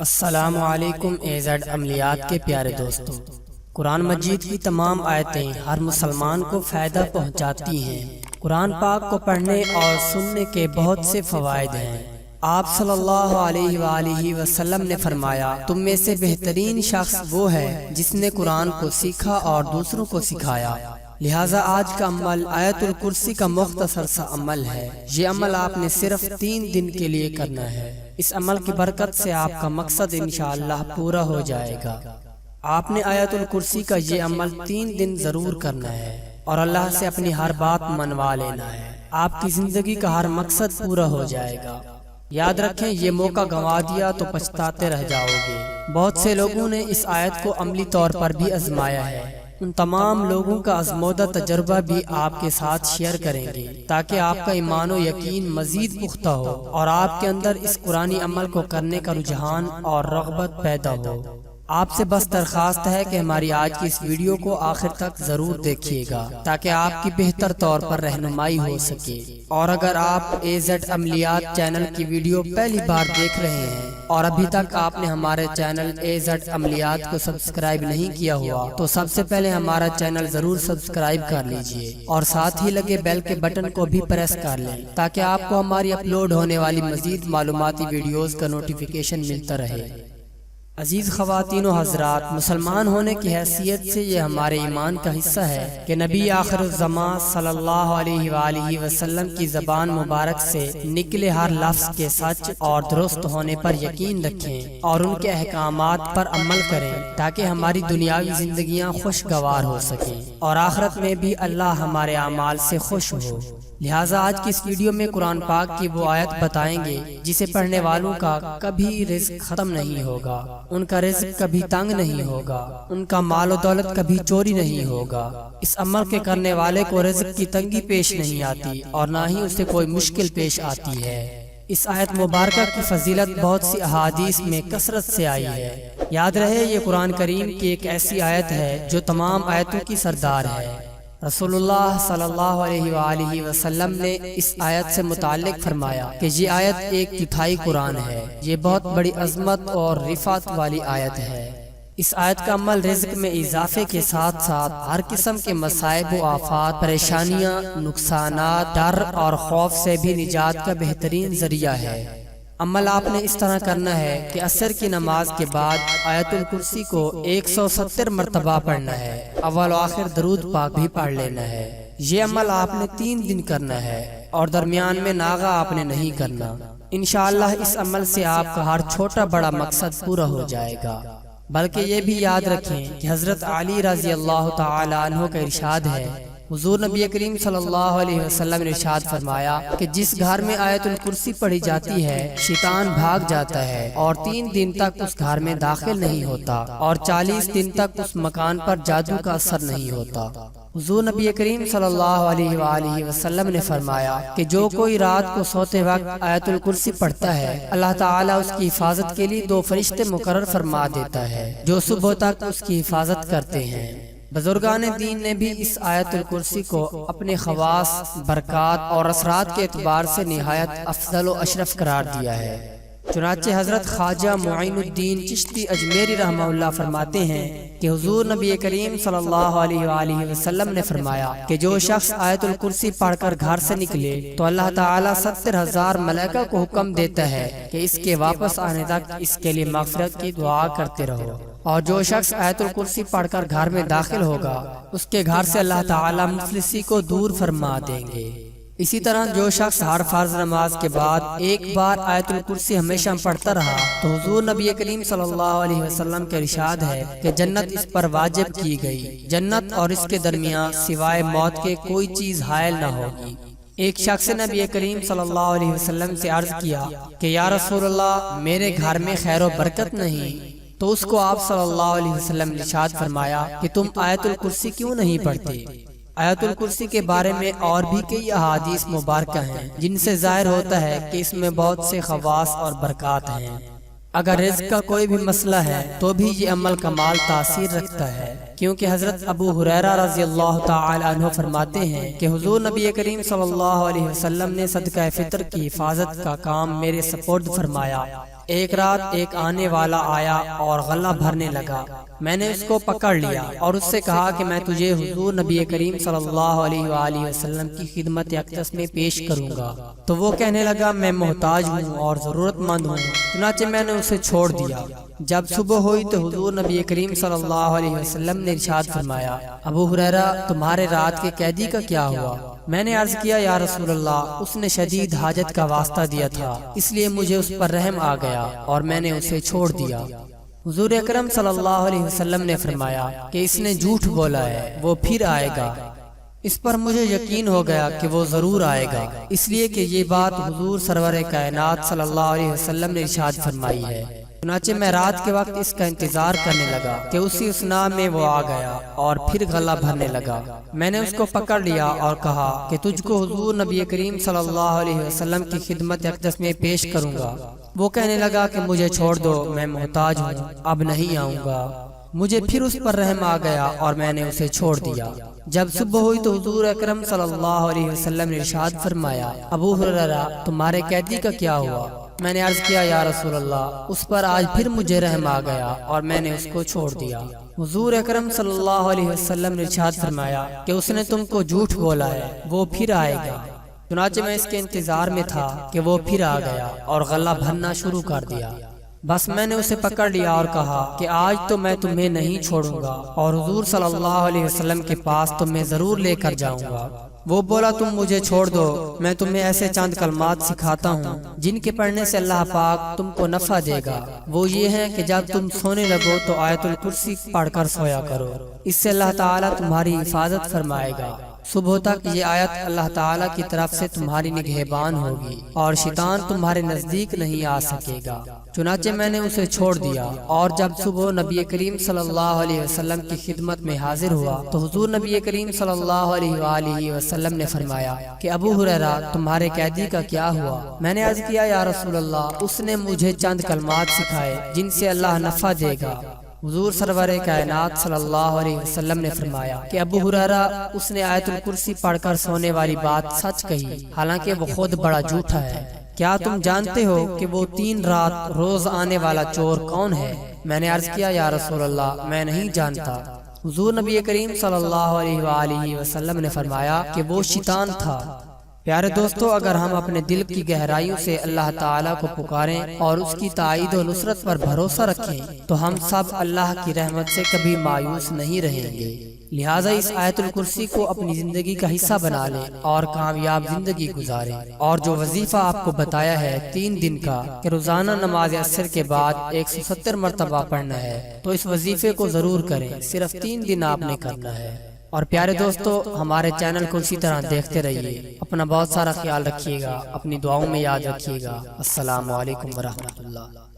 السلام علیکم ایزڈ عملیات کے پیارے دوستوں، قرآن مجید کی تمام آیتیں ہر مسلمان کو فائدہ پہنچاتی ہیں۔ قرآن پاک کو پڑھنے اور سننے کے بہت سے فوائد ہیں۔ آپ صلی اللہ علیہ وآلہ وسلم نے فرمایا، تم میں سے بہترین شخص وہ ہے جس نے قرآن کو سیکھا اور دوسروں کو سکھایا۔ لہٰذا آج کا عمل آیت الکرسی کا مختصر سا عمل ہے۔ یہ عمل آپ نے صرف 3 دن کے لیے کرنا ہے۔ اس عمل کی برکت سے آپ کا مقصد انشاءاللہ پورا ہو جائے گا۔ آپ نے آیت الکرسی کا یہ عمل 3 دن ضرور کرنا ہے اور اللہ سے اپنی ہر بات منوا لینا ہے۔ آپ کی زندگی کا ہر مقصد پورا ہو جائے گا۔ یاد رکھیں، یہ موقع گنوا دیا تو پچھتاتے رہ جاؤ گے۔ بہت سے لوگوں نے اس آیت کو عملی طور پر بھی آزمایا ہے۔ ان تمام لوگوں کا آزمودہ تجربہ بھی آپ کے ساتھ شیئر کریں گے تاکہ آپ کا ایمان و یقین مزید پختہ ہو اور آپ کے اندر اس قرآنی عمل کو کرنے کا رجحان اور رغبت پیدا ہو۔ آپ سے بس درخواست ہے کہ ہماری آج کی اس ویڈیو کو آخر تک ضرور دیکھیے گا تاکہ آپ کی بہتر طور پر رہنمائی ہو سکے۔ اور اگر آپ ایزڈ عملیات چینل کی ویڈیو پہلی بار دیکھ رہے ہیں اور ابھی تک آپ نے ہمارے چینل ایزڈ عملیات کو سبسکرائب نہیں کیا ہوا تو سب سے پہلے ہمارا چینل ضرور سبسکرائب کر لیجئے اور ساتھ ہی لگے بیل کے بٹن کو بھی پریس کر لیں تاکہ آپ کو ہماری اپلوڈ ہونے والی مزید معلوماتی ویڈیوز کا نوٹیفیکیشن ملتا رہے۔ عزیز خواتین و حضرات، مسلمان ہونے کی حیثیت سے یہ ہمارے ایمان کا حصہ ہے کہ نبی آخر الزمان صلی اللہ علیہ وآلہ وسلم کی زبان مبارک سے نکلے ہر لفظ کے سچ اور درست ہونے پر یقین رکھیں اور ان کے احکامات پر عمل کریں تاکہ ہماری دنیاوی زندگیاں خوشگوار ہو سکیں اور آخرت میں بھی اللہ ہمارے اعمال سے خوش ہو۔ لہٰذا آج کی اس ویڈیو میں قرآن پاک کی وہ آیت بتائیں گے جسے پڑھنے والوں کا کبھی رزق ختم نہیں ہوگا، ان کا رزق کبھی تنگ نہیں ہوگا، ان کا مال و دولت کبھی چوری نہیں ہوگا۔ اس عمل کے کرنے والے کو رزق کی تنگی پیش نہیں آتی اور نہ ہی اسے کوئی مشکل پیش آتی ہے۔ اس آیت مبارکہ کی فضیلت بہت سی احادیث میں کثرت سے آئی ہے۔ یاد رہے، یہ قرآن کریم کی ایک ایسی آیت ہے جو تمام آیتوں کی سردار ہے۔ رسول اللہ صلی اللہ علیہ وآلہ وسلم نے اس آیت سے متعلق فرمایا کہ یہ آیت 1/4 قرآن ہے۔ یہ بہت بڑی عظمت اور رفعت والی آیت ہے۔ اس آیت کا عمل رزق میں اضافے کے ساتھ ساتھ ہر قسم کے مصائب و آفات، پریشانیاں، نقصانات، ڈر اور خوف سے بھی نجات کا بہترین ذریعہ ہے۔ عمل آپ نے اس طرح کرنا ہے کہ عصر کی نماز کے بعد آیت الکرسی کو 170 مرتبہ پڑھنا ہے۔ اول و آخر درود پاک بھی پڑھ لینا ہے۔ یہ عمل آپ نے 3 دن کرنا ہے اور درمیان میں ناغہ آپ نے نہیں کرنا۔ انشاءاللہ اس عمل سے آپ کا ہر چھوٹا بڑا مقصد پورا ہو جائے گا۔ بلکہ یہ بھی یاد رکھیں کہ حضرت علی رضی اللہ تعالی عنہ کا ارشاد ہے، حضور نبی کریم صلی اللہ علیہ وسلم نے ارشاد فرمایا کہ جس گھر میں آیت الکرسی پڑھی جاتی ہے شیطان بھاگ جاتا ہے اور 3 دن تک اس گھر میں داخل نہیں ہوتا اور 40 دن تک اس مکان پر جادو کا اثر نہیں ہوتا۔ حضور نبی کریم صلی اللہ علیہ وآلہ وسلم نے فرمایا کہ جو کوئی رات کو سوتے وقت آیت الکرسی پڑھتا ہے اللہ تعالیٰ اس کی حفاظت کے لیے 2 فرشتے مقرر فرما دیتا ہے جو صبح تک اس کی حفاظت کرتے ہیں۔ بزرگان دین نے بھی اس آیت الکرسی کو اپنے خواص، برکات اور اثرات کے اعتبار سے نہایت افضل و اشرف قرار دیا ہے۔ چنانچہ حضرت خواجہ معین الدین چشتی اجمیری رحمہ اللہ فرماتے ہیں کہ حضور نبی کریم صلی اللہ علیہ وآلہ وسلم نے فرمایا کہ جو شخص آیت الکرسی پڑھ کر گھر سے نکلے تو اللہ تعالیٰ 70,000 ملائکہ کو حکم دیتا ہے کہ اس کے واپس آنے تک اس کے لیے مغفرت کی دعا کرتے رہو، اور جو شخص آیت الکرسی پڑھ کر گھر میں داخل ہوگا اس کے گھر سے اللہ تعالیٰ مفلسی کو دور فرما دیں گے۔ اسی طرح جو شخص ہر فرض نماز کے بعد ایک بار آیت الکرسی ہمیشہ پڑھتا رہا تو حضور نبی کریم صلی اللہ علیہ وسلم کا ارشاد ہے کہ جنت اس پر واجب کی گئی، جنت اور اس کے درمیان سوائے موت کے کوئی چیز حائل نہ ہوگی۔ ایک شخص نے نبی کریم صلی اللہ علیہ وسلم سے عرض کیا کہ یا رسول اللہ، میرے گھر میں خیر و برکت نہیں، تو اس کو آپ صلی اللہ علیہ وسلم نے ارشاد فرمایا کہ تم آیت الکرسی کیوں نہیں پڑھتے؟ آیت الکرسی کے بارے میں اور بھی کئی احادیث مبارکہ ہیں جن سے ظاہر ہوتا ہے کہ اس میں بہت سے خواص اور برکات ہیں۔ اگر رزق کا کوئی بھی مسئلہ ہے تو بھی یہ عمل کمال تاثیر رکھتا ہے، کیونکہ حضرت ابو ہریرہ رضی اللہ تعالی عنہ فرماتے ہیں کہ حضور نبی کریم صلی اللہ علیہ وسلم نے صدقہ فطر کی حفاظت کا کام میرے سپرد فرمایا ایک رات ایک آنے والا آیا اور غلہ بھرنے لگا۔ میں نے اس کو پکڑ لیا اور اس سے کہا کہ میں تجھے حضور نبی کریم صلی اللہ علیہ وآلہ وسلم کی خدمت اقدس میں پیش کروں گا۔ تو وہ کہنے لگا میں محتاج ہوں اور ضرورت مند ہوں، چنانچہ میں نے اسے چھوڑ دیا۔ جب صبح ہوئی تو حضور نبی کریم صلی اللہ علیہ وسلم نے ارشاد فرمایا، ابو ہریرہ تمہارے رات کے قیدی کا کیا ہوا؟ میں نے عرض کیا یا رسول اللہ، اس نے شدید حاجت کا واسطہ دیا تھا، اس لیے مجھے اس پر رحم آ گیا اور میں نے اسے چھوڑ دیا۔ حضور اکرم صلی اللہ علیہ وسلم نے فرمایا کہ اس نے جھوٹ بولا ہے، وہ پھر آئے گا۔ اس پر مجھے یقین ہو گیا کہ وہ ضرور آئے گا، اس لیے کہ یہ بات حضور سرور کائنات صلی اللہ علیہ وسلم نے ارشاد فرمائی ہے۔ چنانچہ میں رات کے وقت اس کا انتظار کرنے لگا کہ اسی اسنا میں وہ آ گیا اور پھر غلہ بھرنے لگا۔ میں نے اس کو پکڑ لیا اور کہا کہ تجھ کو حضور نبی کریم صلی اللہ علیہ وسلم کی خدمت اقدس میں پیش کروں گا۔ وہ کہنے لگا کہ مجھے چھوڑ دو، میں محتاج ہوں، اب نہیں آؤں گا۔ مجھے پھر اس پر رحم آ گیا اور میں نے اسے چھوڑ دیا۔ جب صبح ہوئی تو حضور اکرم صلی اللہ علیہ وسلم نے ارشاد فرمایا، ابو ہریرہ تمہارے قیدی کا کیا ہوا؟ میں نے عرض کیا یا رسول اللہ، اس پر آج پھر مجھے رحم آ گیا اور میں نے اس کو چھوڑ دیا۔ حضور اکرم صلی اللہ علیہ وسلم نے ارشاد فرمایا کہ اس نے تم کو جھوٹ بولا ہے، وہ پھر آئے گا۔ چنانچہ میں اس کے انتظار میں تھا کہ وہ پھر آ گیا اور غلہ بھرنا شروع کر دیا۔ بس میں نے اسے پکڑ لیا اور کہا کہ آج تو میں تمہیں نہیں چھوڑوں گا اور حضور صلی اللہ علیہ وسلم کے پاس تمہیں ضرور لے کر جاؤں گا۔ وہ بولا تم مجھے چھوڑ دو، میں تمہیں ایسے چند کلمات سکھاتا ہوں جن کے پڑھنے سے اللہ پاک تم کو نفع دے گا۔ وہ یہ ہے کہ جب تم سونے لگو تو آیت الکرسی پڑھ کر سویا کرو، اس سے اللہ تعالیٰ تمہاری حفاظت فرمائے گا۔ صبح تک یہ آیت اللہ تعالیٰ کی طرف سے تمہاری نگہبان ہوگی اور شیطان تمہارے نزدیک نہیں آ سکے گا۔ چنانچہ میں نے اسے چھوڑ دیا، اور جب صبح نبی کریم صلی اللہ علیہ وسلم کی خدمت میں حاضر ہوا تو حضور نبی کریم صلی اللہ علیہ وآلہ وسلم نے فرمایا کہ ابو ہریرہ تمہارے قیدی کا کیا ہوا؟ میں نے عرض کیا یا رسول اللہ، اس نے مجھے چند کلمات سکھائے جن سے اللہ نفع دے گا۔ حضور سرور کائنات صلی اللہ علیہ وسلم نے فرمایا کہ ابو ہریرہ اس نے آیت الکرسی پڑھ کر سونے والی بات سچ کہی، حالانکہ وہ خود بڑا جھوٹا ہے۔ کیا تم جانتے ہو کہ وہ 3 رات روز آنے والا چور کون ہے؟ میں نے عرض کیا یا رسول اللہ، میں نہیں جانتا۔ حضور نبی کریم صلی اللہ علیہ وآلہ وسلم نے فرمایا کہ وہ شیطان تھا۔ پیارے دوستو، اگر ہم اپنے دل کی گہرائیوں سے اللہ تعالیٰ کو پکاریں اور اس کی تائید و نصرت پر بھروسہ رکھیں تو ہم سب اللہ کی رحمت سے کبھی مایوس نہیں رہیں گے۔ لہٰذا اس آیت الکرسی کو اپنی زندگی کا حصہ بنا لیں اور کامیاب زندگی گزاریں۔ اور جو وظیفہ آپ کو بتایا ہے 3 دن کا کہ روزانہ نماز عصر کے بعد 170 مرتبہ پڑھنا ہے، تو اس وظیفے کو ضرور کریں۔ صرف 3 دن آپ نے کرنا ہے۔ اور پیارے دوستو، ہمارے چینل کو اسی طرح دیکھتے رہیے۔ اپنا بہت سارا خیال رکھیے گا، اپنی دعاؤں میں یاد رکھیے گا۔ السلام علیکم ورحمۃ اللہ۔